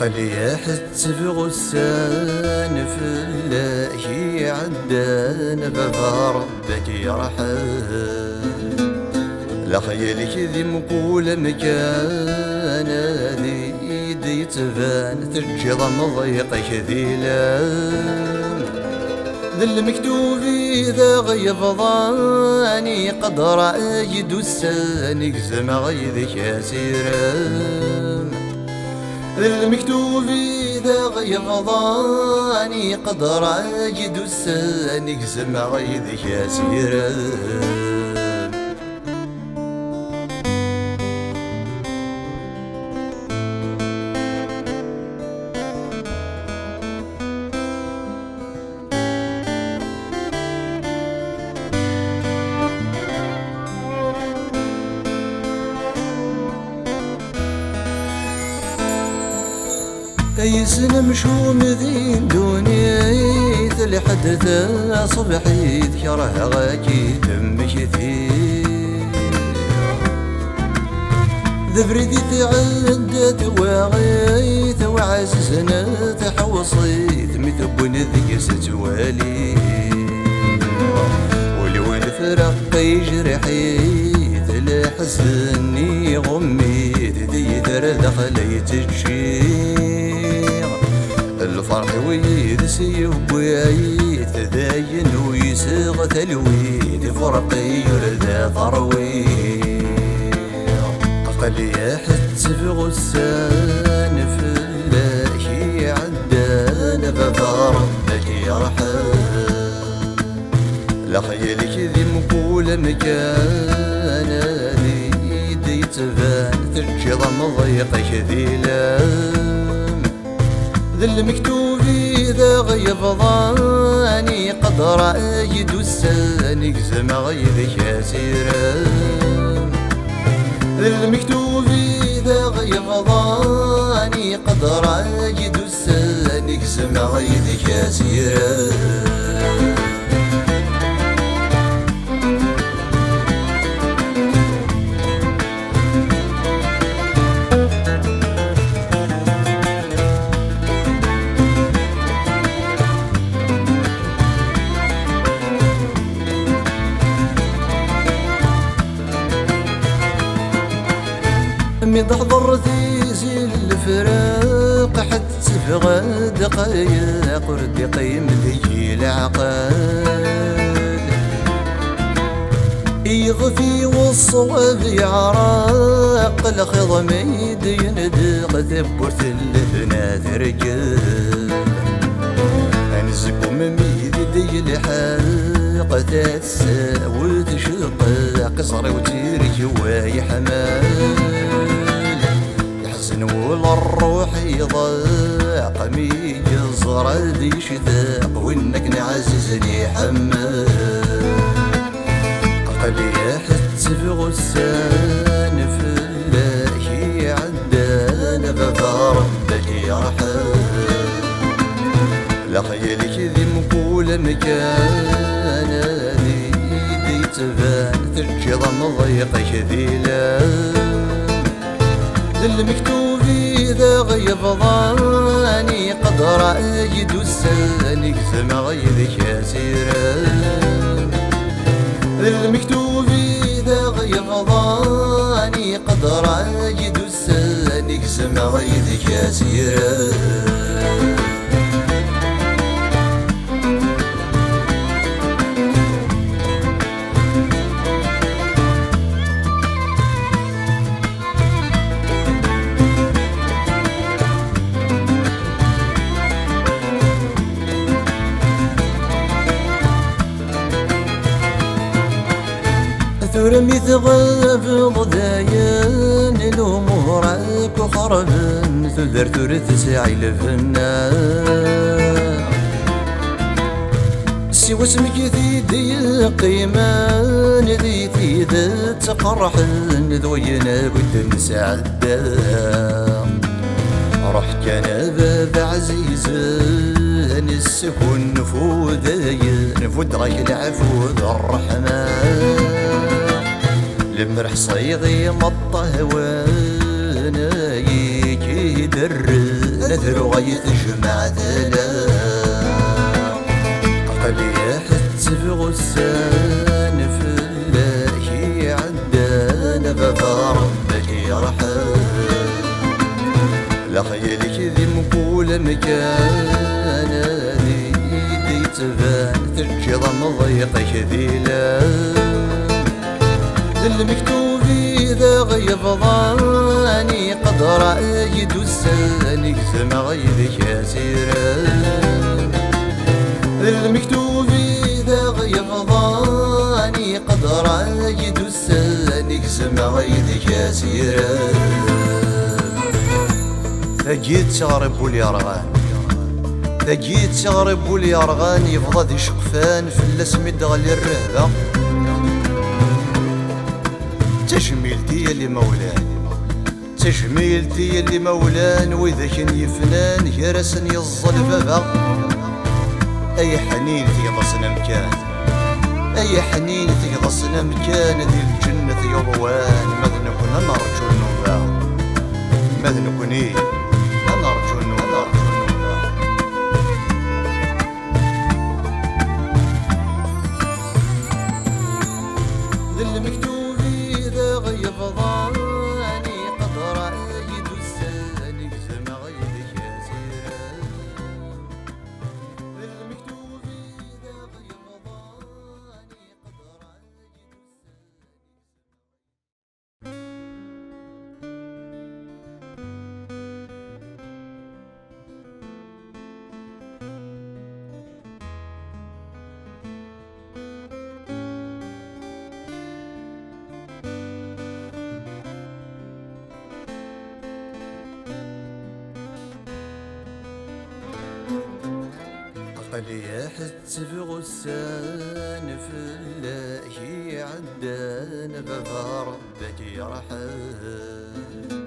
عقلي حس بغسان في الله عدان بابا ربك يرحم لا خيالك ذي مقول مكان ذي يدي تبان تجد مضيقك ذي لام ذا المكتوب إذا غيب ضاني قدر أجد السانك زم غيذك أسيرام ذا المكتوب إذا غيب ضاني قدر أجد السانك زم غيذك أسيرام أي سنة مشوم ذين دوني لحد صبحي ذكره غاكي دم كثير ذبردي تعدت واغيت وعززنا تحوصيت متبون ذي ستوالي ولو الفرق يجرحيت لحزني غميت ذي ترذخ ليتشير الفرح ويد سيب ويد تداين ويسغ تلويد فرقي يرد ثرويد عقلي يحس بغسان في الله عدان بابا ربك يرحم لا خيالك ذي مقول مكان ذي يدي تبان تجد مضيقك ذي لام ذا المكتوب إذا غيب ضاني قدر أجد السانك زم غيذك أسيرام ذا المكتوب إذا غيب ضاني قدر أجد السانك زم غيذك أسيرام مي تحضر تيزي الفراق حتى في غد دقايق وردي قيم ذي العقل يغفي والصواب يعراق الخضم يدين دق ثبوت البنات رجال انزكم ميدي دي الحاق تتسا وتشق قصر وتيري واي حمال ولا الروح يضاق مي يزرد شذاق وانك نعززني حمال عقلي يحس بغسان في الله عدان بابا ربك يرحم لا خيالك ذي مقول مكان ذي يدي تبان تجد مضيقك ذي لام المكتوب إذا غيب ضاني قدر أجد السانك زم غيذك أسيرام المكتوب إذا غيب ضاني قدر أجد السانك زم غيذك أسيرام ثرمي ثغاب ضدايان الأمورك وخربن ثذر ثرث ساعي لفنان سوى اسمك ذي قيمان ذي ذا تقرحن ذوينا قد نسعدان روح كان باب عزيزان السكون نفود غير العفو الرحمن المرح صيغي مطه وانا يكيدر نذر غيث جمع ذلا قلي حتى في غسان في الله عدانا بابا ربك يرحم لا خيالك ذي مقول مكان ذي تبان ترجي ضمضيقك ذيلا للمكتوب إذا غيب ضاني قد رأيت الساني كزم غيبك يا سيرا للمكتوب إذا غيب ضاني قد رأيت الساني كزم غيبك يا سيرا ثقيت تغرب واليرغان ثقيت تغرب واليرغان يفضى ذي شقفان في الاسمد غلي الرهبة تجميلتي اللي مولان تجميلتي اللي مولان وإذا كان يفنان يرسن يظل بابا أي حنين تيغصنا مكان أي حنين تيغصنا مكان ذي الجنة يضوان ماذا نكون نرجو النوبة ماذا نكون إيه نرجو النوبة للمكتوب إذا غيب ضاني قد رأيت الساني كزم غيبك يا سيرا للمكتوب إذا غيب ضاني قد رأيت قلي حتى في غسان في الله عدان بابا ربك يرحم